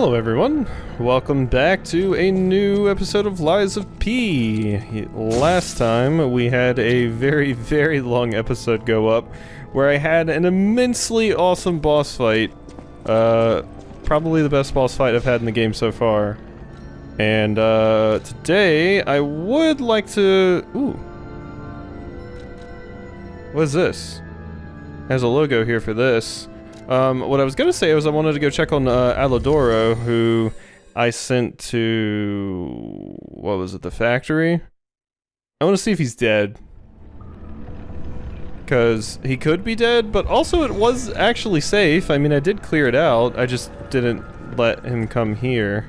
Hello everyone, welcome back to a new episode of Lies of P. Last time we had a very long episode go up where I had an immensely awesome boss fight. Probably the best boss fight I've had in the game so far. And today I would like to... Ooh. What is this? There's a logo here for this. What I was gonna say was I wanted to go check on Alodoro, who I sent to... what was it, the factory? I want to see if he's dead. Because he could be dead, but also it was actually safe. I mean, I did clear it out, I just didn't let him come here.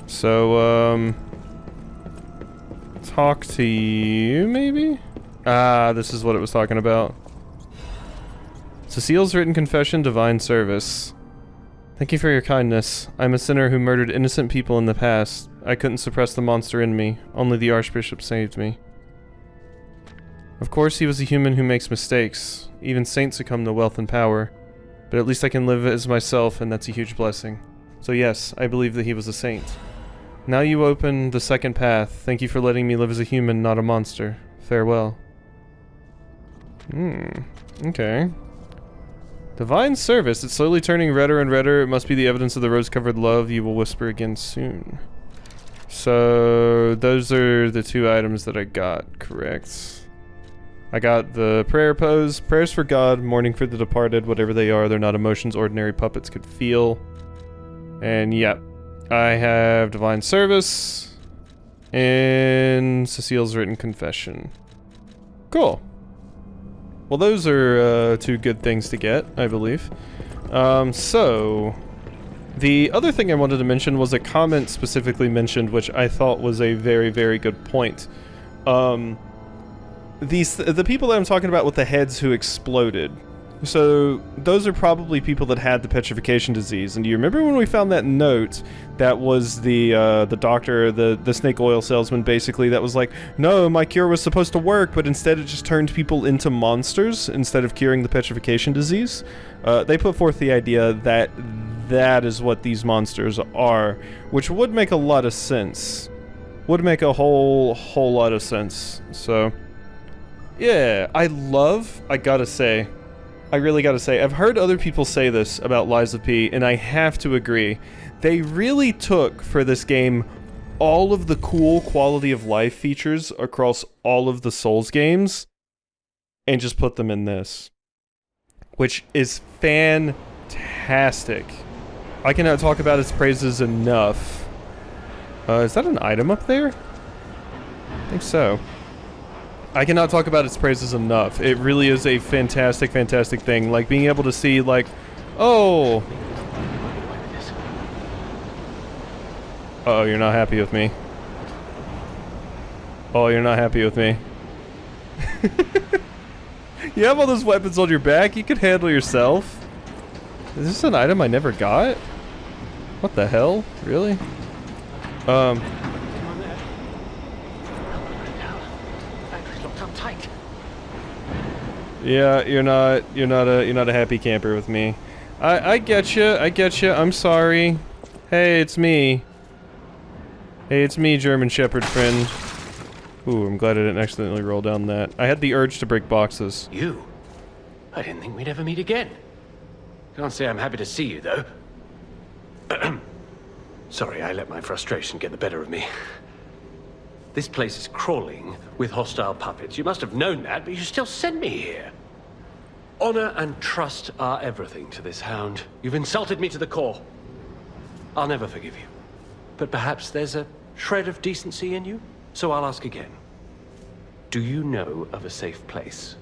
So, talk to you, maybe? Ah, this is what it was talking about. Cecile's written confession, divine service. Thank you for your kindness. I'm a sinner who murdered innocent people in the past. I couldn't suppress the monster in me. Only the Archbishop saved me. Of course, he was a human who makes mistakes. Even saints succumb to wealth and power. But at least I can live as myself, and that's a huge blessing. So yes, I believe that he was a saint. Now you open the second path. Thank you for letting me live as a human, not a monster. Farewell. Okay. Divine service. It's slowly turning redder and redder. It must be the evidence of the rose-covered love you will whisper again soon. So, those are the two items that I got, correct? I got the prayer pose. Prayers for God, mourning for the departed, whatever they are. They're not emotions ordinary puppets could feel. And yep. I have divine service. And Cecile's written confession. Cool. Well, those are two good things to get, I believe. So, the other thing I wanted to mention was a comment specifically mentioned, which I thought was a very good point. The people that I'm talking about with the heads who exploded. So, those are probably people that had the petrification disease. And do you remember when we found that note that was the doctor, the snake oil salesman, basically, that was like, no, my cure was supposed to work, but instead it just turned people into monsters instead of curing the petrification disease? They put forth the idea that that is what these monsters are, which would make a lot of sense. Would make a whole lot of sense. So, yeah, I gotta say, I really gotta say, I've heard other people say this about Lies of P, and I have to agree. They really took, for this game, all of the cool quality of life features across all of the Souls games, and just put them in this. Which is fantastic. I cannot talk about its praises enough. Is that an item up there? I think so. I cannot talk about its praises enough. It really is a fantastic thing. Like, being able to see, like, oh... Uh-oh, you're not happy with me. Oh, you're not happy with me. You have all those weapons on your back, you could handle yourself. Is this an item I never got? What the hell? Really? Yeah, you're not a happy camper with me. I get you. I'm sorry. Hey, it's me. Hey, it's me, German Shepherd friend. Ooh, I'm glad I didn't accidentally roll down that. I had the urge to break boxes. You? I didn't think we'd ever meet again. Can't say I'm happy to see you, though. Sorry, I let my frustration get the better of me. This place is crawling with hostile puppets. You must have known that, but you still sent me here. Honor and trust are everything to this hound. You've insulted me to the core. I'll never forgive you. But perhaps there's a shred of decency in you? So I'll ask again. Do you know of a safe place?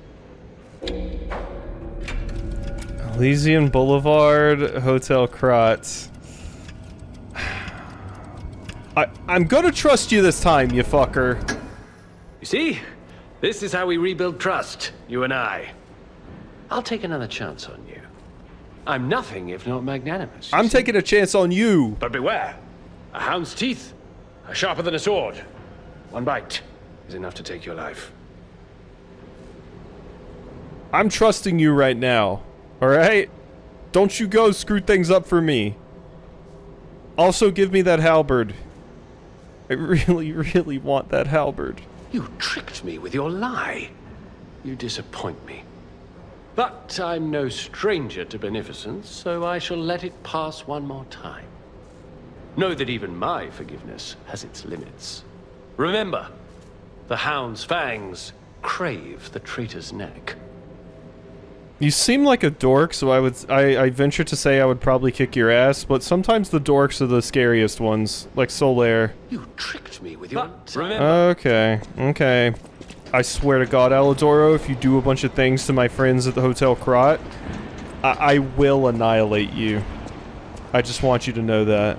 Elysian Boulevard, Hotel Krat. I'm gonna trust you this time, you fucker. You see? This is how we rebuild trust, you and I. I'll take another chance on you. I'm nothing if not magnanimous. I'm taking a chance on you. But beware. A hound's teeth are sharper than a sword. One bite is enough to take your life. I'm trusting you right now. Alright? Don't you go screw things up for me. Also, give me that halberd. I really, really want that halberd. You tricked me with your lie. You disappoint me. But I'm no stranger to beneficence, so I shall let it pass one more time. Know that even my forgiveness has its limits. Remember, the hound's fangs crave the traitor's neck. You seem like a dork, so I venture to say I would probably kick your ass, but sometimes the dorks are the scariest ones, like Solaire. You tricked me with your... Remember... Okay, okay. I swear to God, Alidoro, if you do a bunch of things to my friends at the Hotel Krat, I will annihilate you. I just want you to know that.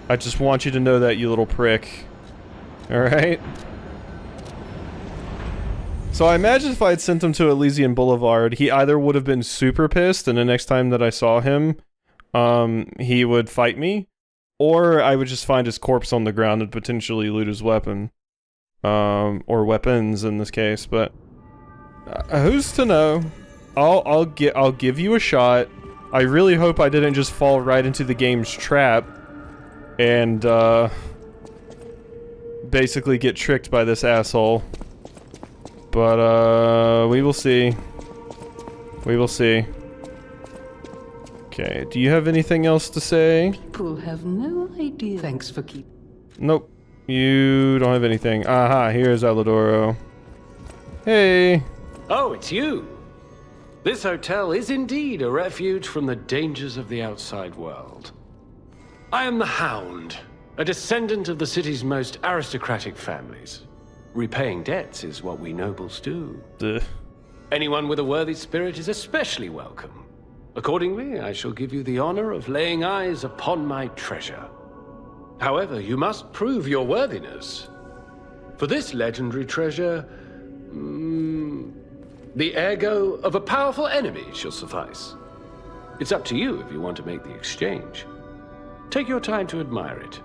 I just want you to know that, you little prick. Alright? So I imagine if I had sent him to Elysian Boulevard, he either would have been super pissed, and the next time that I saw him, he would fight me, or I would just find his corpse on the ground and potentially loot his weapon. Or weapons in this case, but who's to know? I'll give you a shot. I really hope I didn't just fall right into the game's trap and basically get tricked by this asshole. But we will see. We will see. Okay, do you have anything else to say? People have no idea. Thanks for keeping. Nope. You don't have anything. Aha, here's Alidoro. Hey! Oh, it's you! This hotel is indeed a refuge from the dangers of the outside world. I am the Hound, a descendant of the city's most aristocratic families. Repaying debts is what we nobles do. Duh. Anyone with a worthy spirit is especially welcome. Accordingly, I shall give you the honor of laying eyes upon my treasure. However, you must prove your worthiness. For this legendary treasure, the ergo of a powerful enemy shall suffice. It's up to you if you want to make the exchange. Take your time to admire it.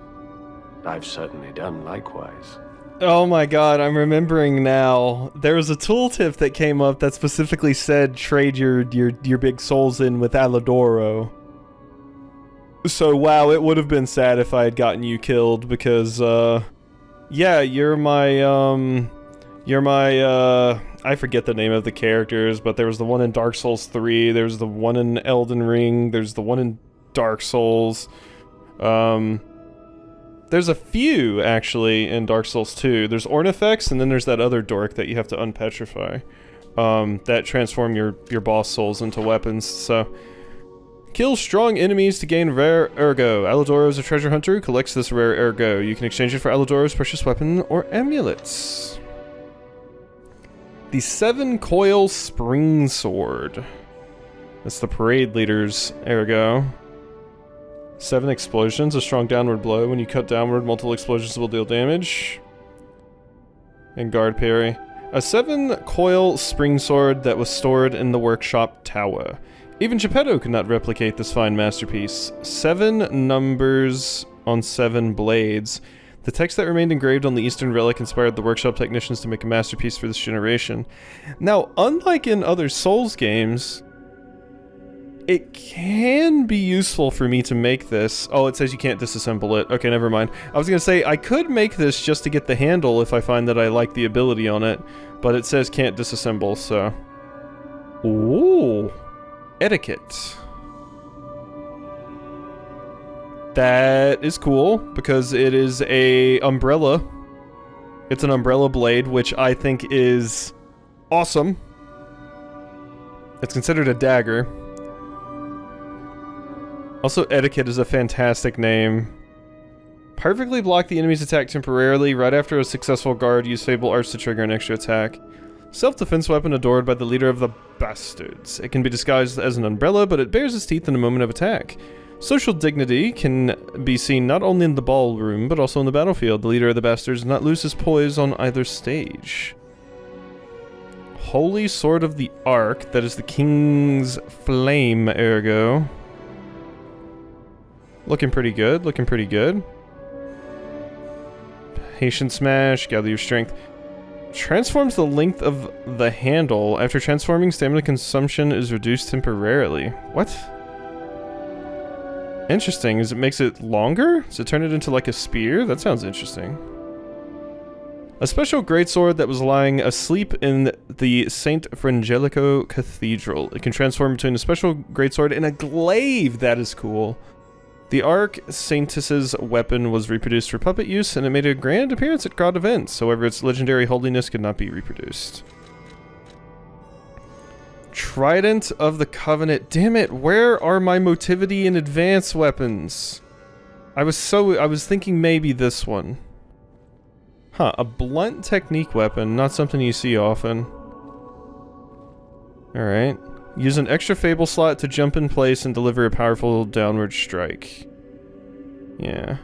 I've certainly done likewise. Oh my god, I'm remembering now. There was a tooltip that came up that specifically said trade your big souls in with Alidoro. So wow, it would have been sad if I had gotten you killed because yeah, you're my I forget the name of the characters, but there was the one in Dark Souls 3, there's the one in Elden Ring, there's the one in Dark Souls. There's a few, actually, in Dark Souls 2. There's Ornifex, and then there's that other dork that you have to unpetrify. That transform your boss souls into weapons, so... Kill strong enemies to gain rare ergo. Alidoro is a treasure hunter who collects this rare ergo. You can exchange it for Alidoro's precious weapon or amulets. The 7-coil spring sword. That's the parade leader's ergo. 7 explosions, a strong downward blow. When you cut downward, multiple explosions will deal damage. And guard parry. A 7-coil spring sword that was stored in the workshop tower. Even Geppetto could not replicate this fine masterpiece. 7 numbers on 7 blades. The text that remained engraved on the Eastern relic inspired the workshop technicians to make a masterpiece for this generation. Now, unlike in other Souls games, it can be useful for me to make this. Oh, it says you can't disassemble it. Okay, never mind. I was gonna say, I could make this just to get the handle if I find that I like the ability on it, but it says can't disassemble, so... Ooh. Etiquette. That is cool, because it is a umbrella. It's an umbrella blade, which I think is awesome. It's considered a dagger. Also, Etiquette is a fantastic name. Perfectly block the enemy's attack temporarily. Right after a successful guard, use Fable Arts to trigger an extra attack. Self-defense weapon adored by the leader of the Bastards. It can be disguised as an umbrella, but it bares its teeth in a moment of attack. Social dignity can be seen not only in the ballroom, but also in the battlefield. The leader of the Bastards does not lose his poise on either stage. Holy Sword of the Ark, that is the King's Flame ergo. Looking pretty good, looking pretty good. Patient Smash, gather your strength. Transforms the length of the handle. After transforming, stamina consumption is reduced temporarily. What? Interesting. It makes it longer? Does it turn it into like a spear? That sounds interesting. A special greatsword that was lying asleep in the St. Frangelico Cathedral. It can transform between a special greatsword and a glaive. That is cool. The Arch Saintess's weapon was reproduced for puppet use, and it made a grand appearance at Krat events. However, its legendary holiness could not be reproduced. Trident of the Covenant. Damn it, where are my motivity and advanced weapons? I was thinking maybe this one. Huh, a blunt technique weapon, not something you see often. Alright. Use an extra fable slot to jump in place and deliver a powerful downward strike. Yeah.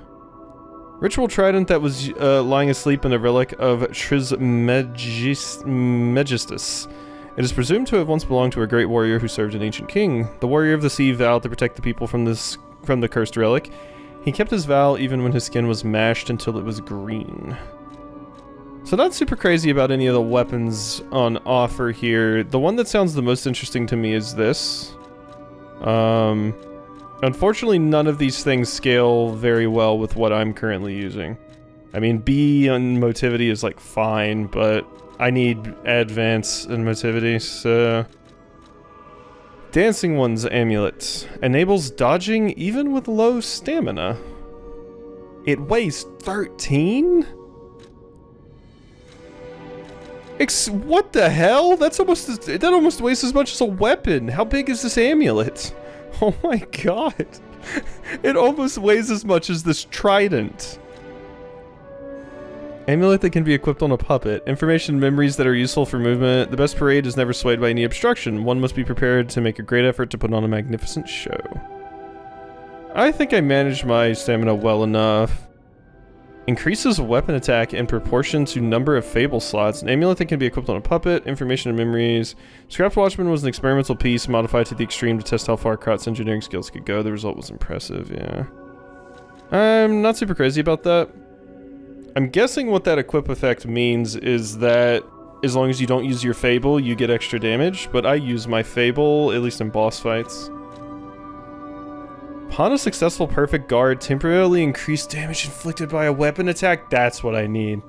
Ritual trident that was lying asleep in a relic of Trismegistus. It is presumed to have once belonged to a great warrior who served an ancient king. The warrior of the sea vowed to protect the people from the cursed relic. He kept his vow even when his skin was mashed until it was green. So not super crazy about any of the weapons on offer here. The one that sounds the most interesting to me is this. Unfortunately, none of these things scale very well with what I'm currently using. I mean, B on motivity is like fine, but I need advance in motivity, so... Dancing One's Amulet. Enables dodging even with low stamina. It weighs 13? What the hell? That almost weighs as much as a weapon. How big is this amulet? Oh my god. It almost weighs as much as this trident. Amulet that can be equipped on a puppet. Information and memories that are useful for movement. The best parade is never swayed by any obstruction. One must be prepared to make a great effort to put on a magnificent show. I think I managed my stamina well enough. Increases weapon attack in proportion to number of fable slots. An amulet that can be equipped on a puppet. Information and memories. Scrapped Watchman was an experimental piece modified to the extreme to test how far Krat's engineering skills could go. The result was impressive, yeah. I'm not super crazy about that. I'm guessing what that equip effect means is that as long as you don't use your fable, you get extra damage, but I use my fable, at least in boss fights. Upon a successful perfect guard, temporarily increased damage inflicted by a weapon attack. That's what I need.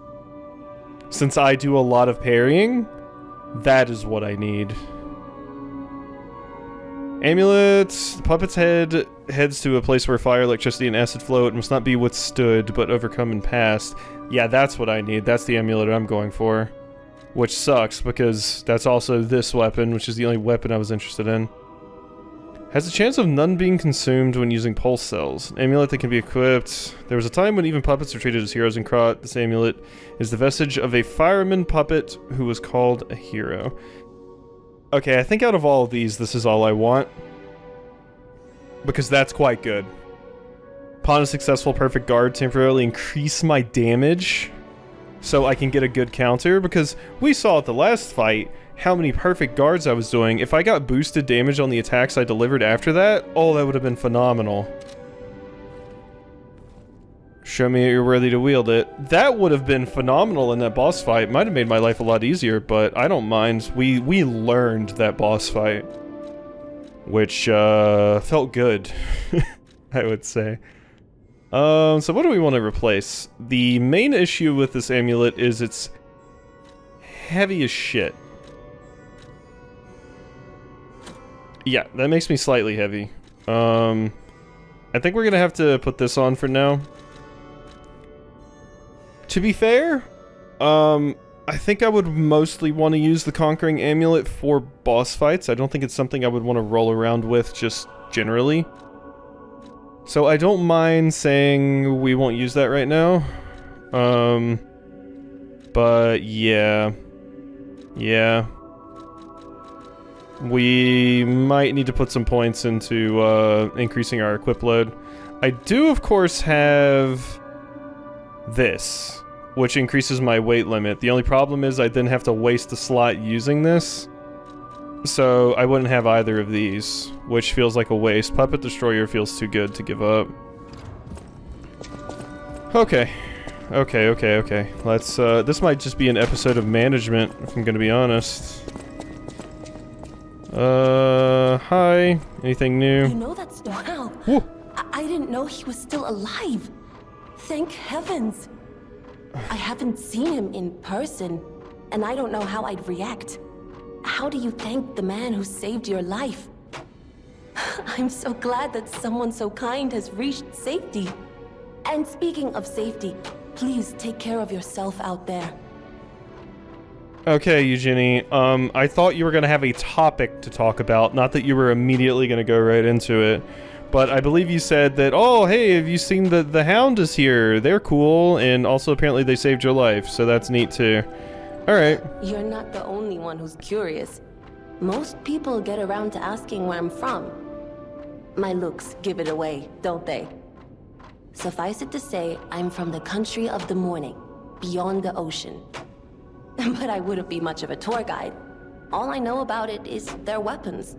Since I do a lot of parrying, that is what I need. Amulet. The puppet's head heads to a place where fire, electricity, and acid flow. It must not be withstood, but overcome and passed. Yeah, that's what I need. That's the amulet I'm going for. Which sucks, because that's also this weapon, which is the only weapon I was interested in. Has a chance of none being consumed when using pulse cells. An amulet that can be equipped. There was a time when even puppets were treated as heroes in Krat. This amulet is the vestige of a fireman puppet who was called a hero. Okay, I think out of all of these, this is all I want. Because that's quite good. Upon a successful perfect guard, temporarily increase my damage so I can get a good counter. Because we saw at the last fight how many perfect guards I was doing. If I got boosted damage on the attacks I delivered after that, oh, that would have been phenomenal. Show me you're worthy to wield it. That would have been phenomenal in that boss fight. Might have made my life a lot easier, but I don't mind. We learned that boss fight. Which, felt good, I would say. So what do we want to replace? The main issue with this amulet is it's heavy as shit. Yeah, that makes me slightly heavy. I think we're gonna have to put this on for now. To be fair, I think I would mostly want to use the Conquering Amulet for boss fights. I don't think it's something I would want to roll around with just generally. So I don't mind saying we won't use that right now. But yeah. Yeah. We might need to put some points into increasing our equip load. I do, of course, have this, which increases my weight limit. The only problem is I then have to waste a slot using this. So I wouldn't have either of these, which feels like a waste. Puppet Destroyer feels too good to give up. Okay. Okay. Let's, this might just be an episode of management, if I'm gonna be honest. Hi. Anything new? You know that's wow. Woo. I I didn't know he was still alive. Thank heavens. I haven't seen him in person, and I don't know how I'd react. How do you thank the man who saved your life? I'm so glad that someone so kind has reached safety. And speaking of safety, please take care of yourself out there. Okay, Eugenie, I thought you were going to have a topic to talk about, not that you were immediately going to go right into it. But I believe you said that, oh, hey, have you seen the Hound is here? They're cool, and also apparently they saved your life, so that's neat too. Alright. You're not the only one who's curious. Most people get around to asking where I'm from. My looks give it away, don't they? Suffice it to say, I'm from the country of the morning, beyond the ocean. But I wouldn't be much of a tour guide. All I know about it is their weapons.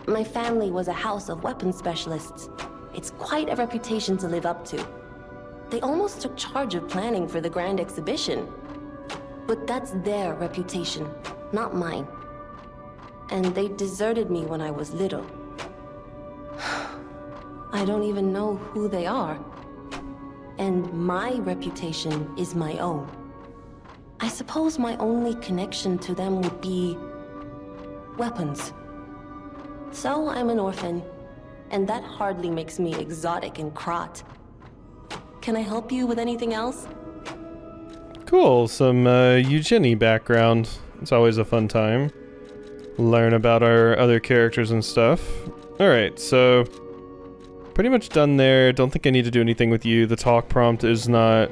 My family was a house of weapons specialists. It's quite a reputation to live up to. They almost took charge of planning for the grand exhibition. But that's their reputation, not mine. And they deserted me when I was little. I don't even know who they are. And my reputation is my own. I suppose my only connection to them would be weapons. So I'm an orphan, and that hardly makes me exotic in Krat. Can I help you with anything else? Cool, some Eugenie background. It's always a fun time. Learn about our other characters and stuff. Alright, so pretty much done there. Don't think I need to do anything with you. The talk prompt is not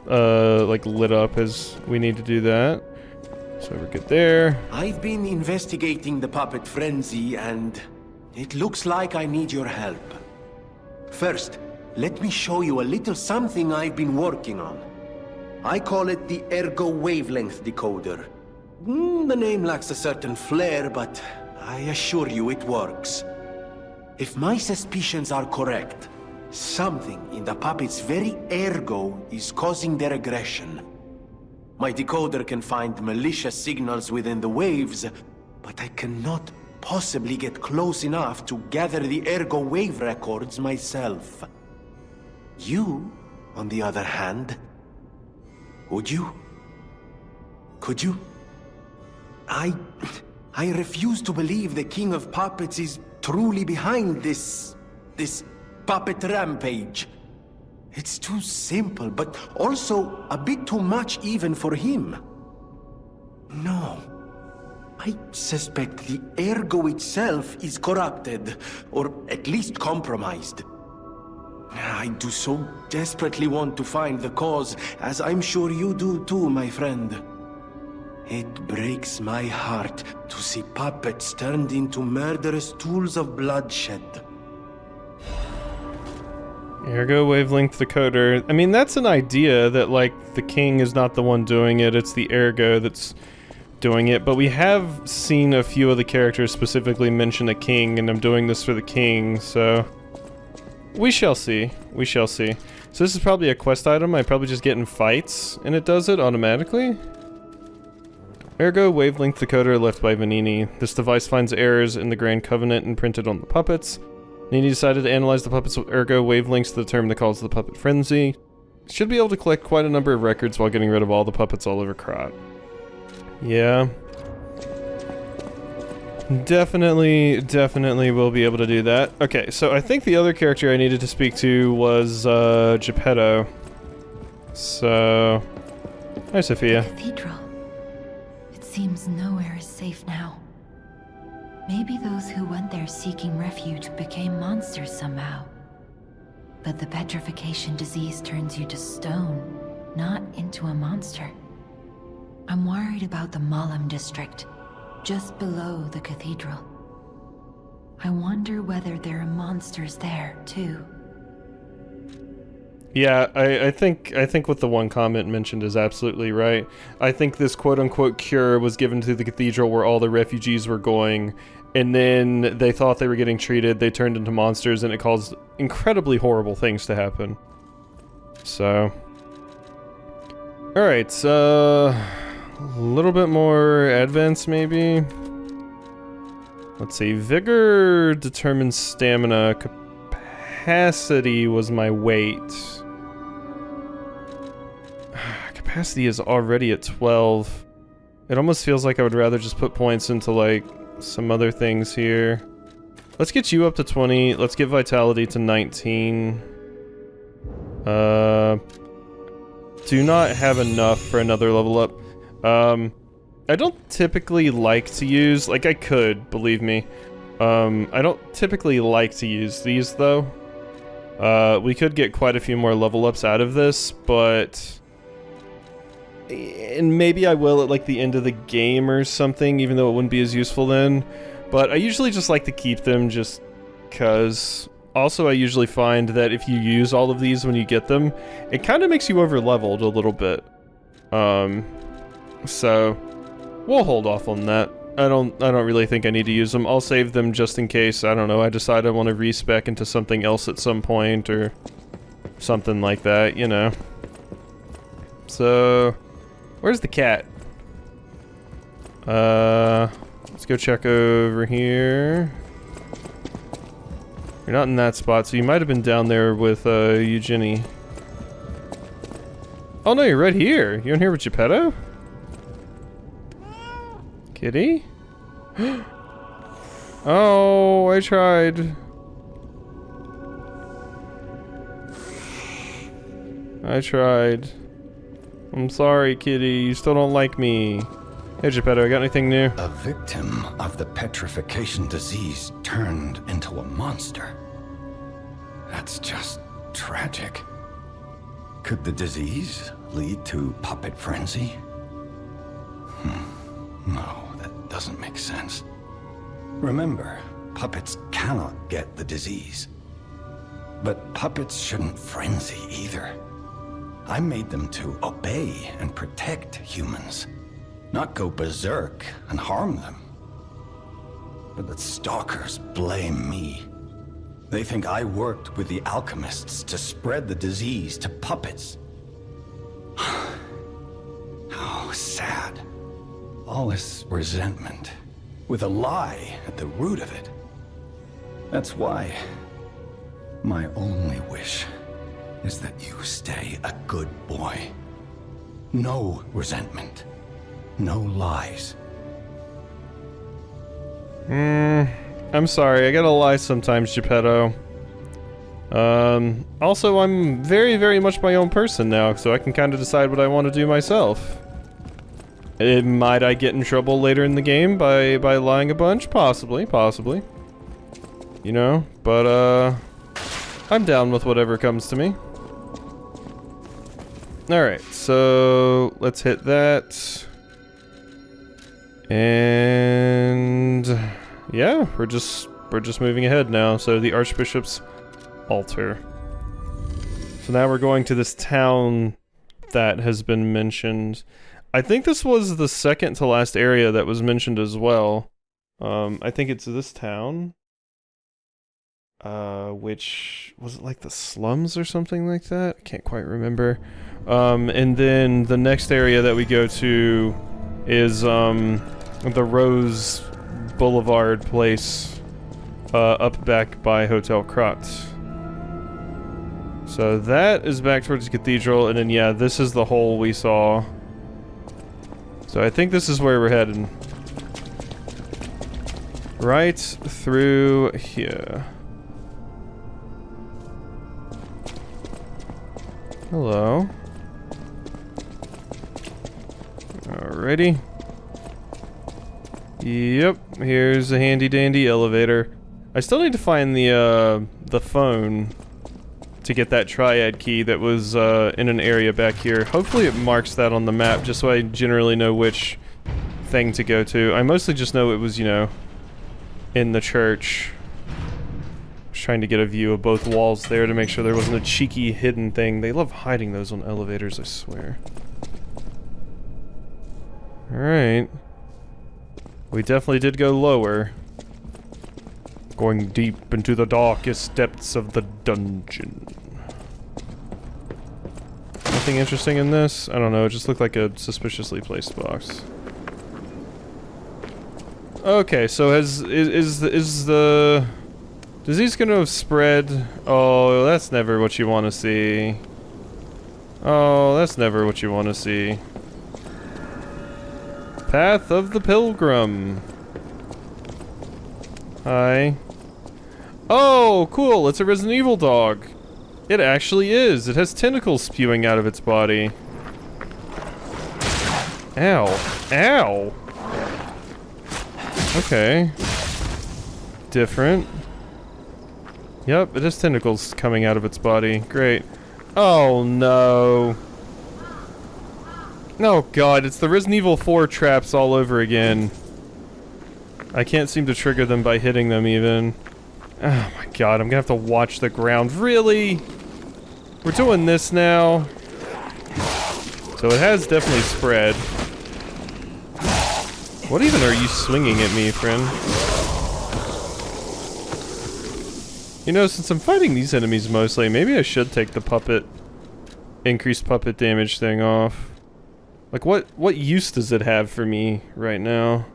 like lit up as we need to do that. So we're good there. I've been investigating the puppet frenzy, and it looks like I need your help. First, let me show you a little something I've been working on. I call it the Ergo Wavelength Decoder. The name lacks a certain flair, but I assure you it works. If my suspicions are correct, something in the puppet's very ergo is causing their aggression. My decoder can find malicious signals within the waves, but I cannot possibly get close enough to gather the ergo wave records myself. You, on the other hand, would you? Could you? I refuse to believe the King of Puppets is truly behind this puppet rampage. It's too simple, but also a bit too much even for him. No. I suspect the ergo itself is corrupted, or at least compromised. I do so desperately want to find the cause, as I'm sure you do too, my friend. It breaks my heart to see puppets turned into murderous tools of bloodshed. Ergo wavelength decoder. I mean, that's an idea that, like, the king is not the one doing it, it's the ergo that's doing it, but we have seen a few of the characters specifically mention a king, and I'm doing this for the king, so we shall see. We shall see. So this is probably a quest item. I probably just get in fights, and it does it automatically. Ergo wavelength decoder left by Vanini. This device finds errors in the Grand Covenant and printed on the puppets. Nini decided to analyze the puppet's ergo wavelengths to determine the cause of the puppet frenzy. Should be able to collect quite a number of records while getting rid of all the puppets all over Krat. Yeah. Definitely will be able to do that. Okay, so I think the other character I needed to speak to was Geppetto. So, hi Sophia. The cathedral. It seems nowhere is safe now. Maybe those who went there seeking refuge became monsters somehow. But the petrification disease turns you to stone, not into a monster. I'm worried about the Malam district, just below the cathedral. I wonder whether there are monsters there, too. Yeah, I think what the one comment mentioned is absolutely right. I think this quote-unquote cure was given to the cathedral where all the refugees were going, and then they thought they were getting treated, they turned into monsters, and it caused incredibly horrible things to happen. So, alright, a little bit more advanced maybe. Let's see, vigor determines stamina, capacity was my weight. Capacity is already at 12. It almost feels like I would rather just put points into, like, some other things here. Let's get you up to 20. Let's get vitality to 19. Do not have enough for another level up. I don't typically like to use, like I could, believe me. I don't typically like to use these though. We could get quite a few more level ups out of this, but... And maybe I will at like the end of the game or something, even though it wouldn't be as useful then. But I usually just like to keep them just cause. Also, I usually find that if you use all of these when you get them, it kind of makes you over-leveled a little bit. So we'll hold off on that. I don't really think I need to use them. I'll save them just in case, I don't know, I decide I want to respec into something else at some point or something like that, you know. So, where's the cat? Let's go check over here. You're not in that spot, so you might have been down there with Eugenie. Oh no, you're right here. You're in here with Geppetto? Kitty? Oh, I tried. I tried. I'm sorry, kitty. You still don't like me. Hey, Geppetto, got anything new? A victim of the petrification disease turned into a monster. That's just tragic. Could the disease lead to puppet frenzy? No, that doesn't make sense. Remember, puppets cannot get the disease. But puppets shouldn't frenzy either. I made them to obey and protect humans, not go berserk and harm them. But the stalkers blame me. They think I worked with the alchemists to spread the disease to puppets. How sad. All this resentment, with a lie at the root of it. That's why my only wish is that you stay a good boy. No resentment. No lies. I'm sorry, I gotta lie sometimes, Geppetto. Also, I'm very, very much my own person now, so I can kind of decide what I want to do myself. Might I get in trouble later in the game by lying a bunch? Possibly, possibly. You know, but, I'm down with whatever comes to me. Alright, so let's hit that. And yeah, we're just moving ahead now. So the Archbishop's altar. So now we're going to this town that has been mentioned. I think this was the second to last area that was mentioned as well. I think it's this town. Which was it, like the slums or something like that? I can't quite remember. And then the next area that we go to is the Rose Boulevard place up back by Hotel Krat. So that is back towards the cathedral, and then yeah, this is the hole we saw. So I think this is where we're headed. Right through here. Hello. Alrighty. Yep, here's a handy dandy elevator. I still need to find the phone to get that triad key that was in an area back here. Hopefully it marks that on the map just so I generally know which thing to go to. I mostly just know it was, you know, in the church. Trying to get a view of both walls there to make sure there wasn't a cheeky hidden thing. They love hiding those on elevators, I swear. Alright. We definitely did go lower. Going deep into the darkest depths of the dungeon. Nothing interesting in this? I don't know, it just looked like a suspiciously placed box. Okay, so is the Disease gonna have spread. Oh, that's never what you want to see. Oh, that's never what you want to see. Path of the Pilgrim. Hi. Oh, cool. It's a Resident Evil dog. It actually is. It has tentacles spewing out of its body. Ow. Ow. Okay. Different. Yep, it has tentacles coming out of its body. Great. Oh no. Oh god, it's the Resident Evil 4 traps all over again. I can't seem to trigger them by hitting them even. Oh my god, I'm gonna have to watch the ground. Really? We're doing this now? So it has definitely spread. What even are you swinging at me, friend? You know, since I'm fighting these enemies mostly, maybe I should take the puppet... increased puppet damage thing off. Like, what use does it have for me right now?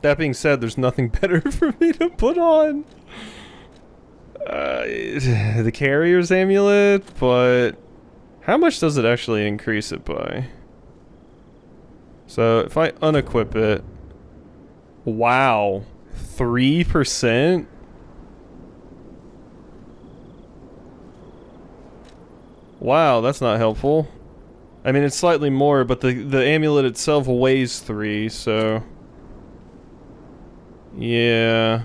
That being said, there's nothing better for me to put on. The carrier's amulet, but... how much does it actually increase it by? So, if I unequip it... wow. 3%? Wow, that's not helpful. I mean, it's slightly more, but the amulet itself weighs 3, so... yeah.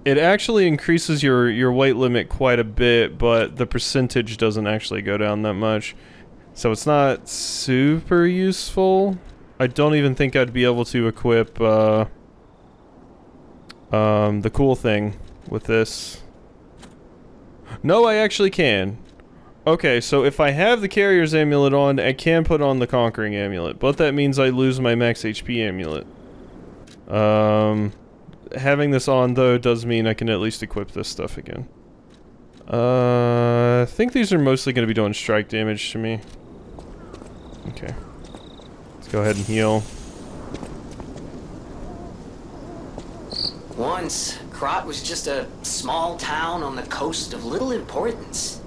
It actually increases your weight limit quite a bit, but the percentage doesn't actually go down that much. So it's not super useful. I don't even think I'd be able to equip the cool thing with this. No, I actually can. Okay, so if I have the carrier's amulet on, I can put on the conquering amulet, but that means I lose my max HP amulet. Having this on, though, does mean I can at least equip this stuff again. I think these are mostly going to be doing strike damage to me. Okay. Let's go ahead and heal. Once, Krat was just a small town on the coast of little importance.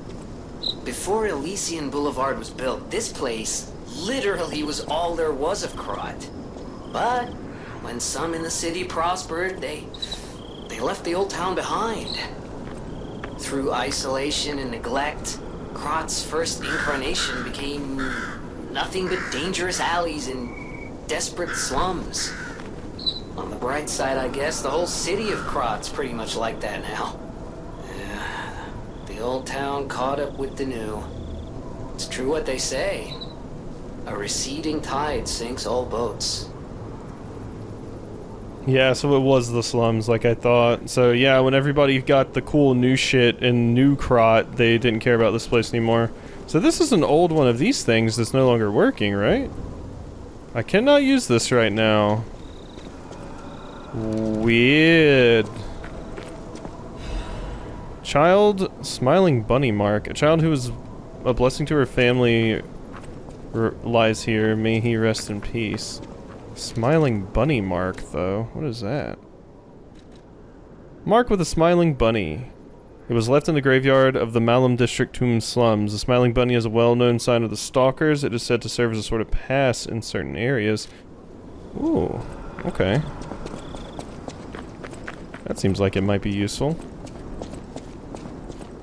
Before Elysian Boulevard was built, this place literally was all there was of Krat. But when some in the city prospered, they left the old town behind. Through isolation and neglect, Krat's first incarnation became nothing but dangerous alleys and desperate slums. On the bright side, I guess, the whole city of Krat's pretty much like that now. The old town caught up with the new. It's true what they say. A receding tide sinks all boats. Yeah, so it was the slums, like I thought. So yeah, when everybody got the cool new shit in New Krat, they didn't care about this place anymore. So this is an old one of these things that's no longer working, right? I cannot use this right now. Weird. Child, smiling bunny mark. A child who is a blessing to her family lies here. May he rest in peace. Smiling bunny mark, though. What is that? Mark with a smiling bunny. It was left in the graveyard of the Malum District tomb slums. The smiling bunny is a well-known sign of the stalkers. It is said to serve as a sort of pass in certain areas. Ooh, okay. That seems like it might be useful.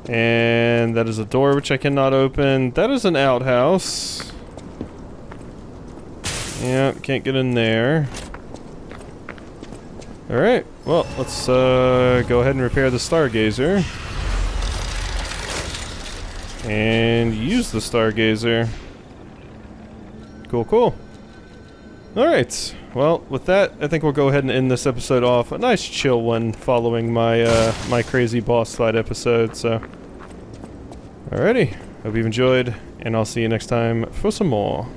And that is a door which I cannot open. That is an outhouse. Yeah, can't get in there. Alright, well, let's go ahead and repair the Stargazer. And use the Stargazer. Cool, cool. Alright, well, with that, I think we'll go ahead and end this episode off. A nice chill one following my, my crazy boss fight episode, so... Alrighty, hope you've enjoyed, and I'll see you next time for some more.